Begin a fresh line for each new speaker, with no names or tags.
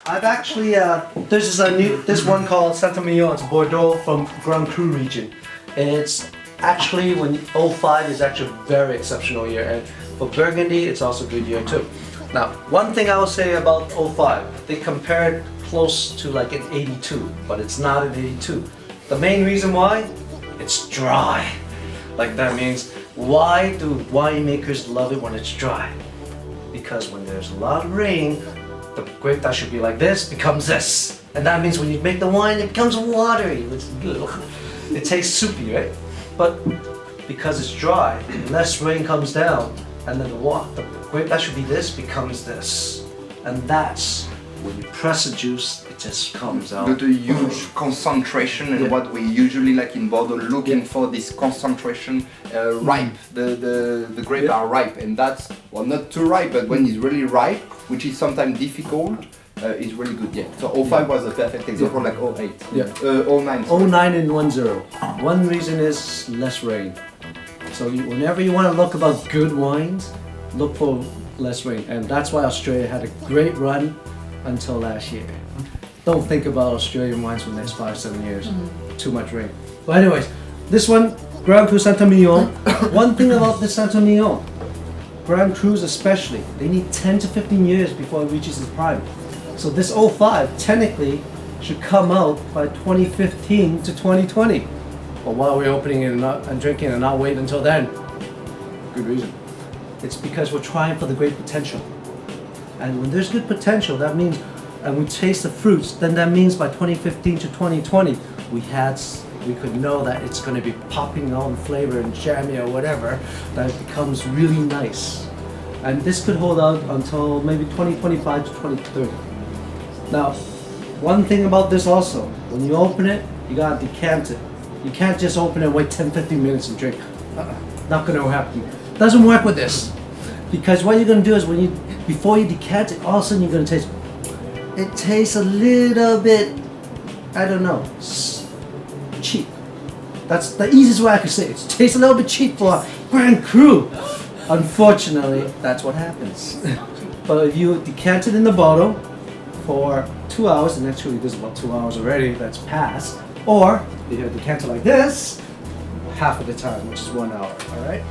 I've actually, this one called Saint-Emilion, it's Bordeaux from Grand Cru region. It's actually, when 05 is actually a very exceptional year, and for Burgundy, it's also a good year too. Now, one thing I will say about 05, they compared close to like an 82, but it's not an 82. The main reason why, it's dry. Like that means, why do winemakers love it when it's dry? Because when there's a lot of rain, the grape that should be like this becomes this. And that means when you make the wine, it becomes watery. It tastes soupy, right? But because it's dry, less rain comes down, and then the grape that should be this becomes this. And that's when you press the juice, it just comes out.
But a huge concentration, and what we usually like in Bordeaux, looking for this concentration ripe. The grapes are ripe, and that's, well, not too ripe, but when it's really ripe, which is sometimes difficult, it's really good. Yeah. So 05 was a perfect example, like 08.
Yeah.
09.
09 and 10. One reason is less rain. So whenever you want to look about good wines, look for less rain. And that's why Australia had a great run until last year. Don't think about Australian wines for the next 5-7 years. Too much rain. But anyways, this one, Grand Cru Saint-Emilion. One thing about this Saint-Emilion, Grand Crus especially, they need 10 to 15 years before it reaches its prime. So this 05 technically should come out by 2015 to 2020. But while we're opening it and drinking and not wait until then, good reason. It's because we're trying for the great potential. And when there's good potential, that means, and we taste the fruits, then that means by 2015 to 2020, we could know that it's going to be popping out in flavor and jammy or whatever, that it becomes really nice. And this could hold out until maybe 2025 to 2030. Now, one thing about this also, when you open it, you gotta decant it. You can't just open it and wait 10-15 minutes and drink. Not gonna happen. Doesn't work with this. Because what you're gonna do is before you decant it, all of a sudden you're gonna taste, it tastes a little bit, I don't know, cheap. That's the easiest way I can say it. It tastes a little bit cheap for Grand Cru. Unfortunately, that's what happens. But if you decant it in the bottle for 2 hours, and actually this is about 2 hours already that's passed, or if you decant it like this, half of the time, which is 1 hour, alright?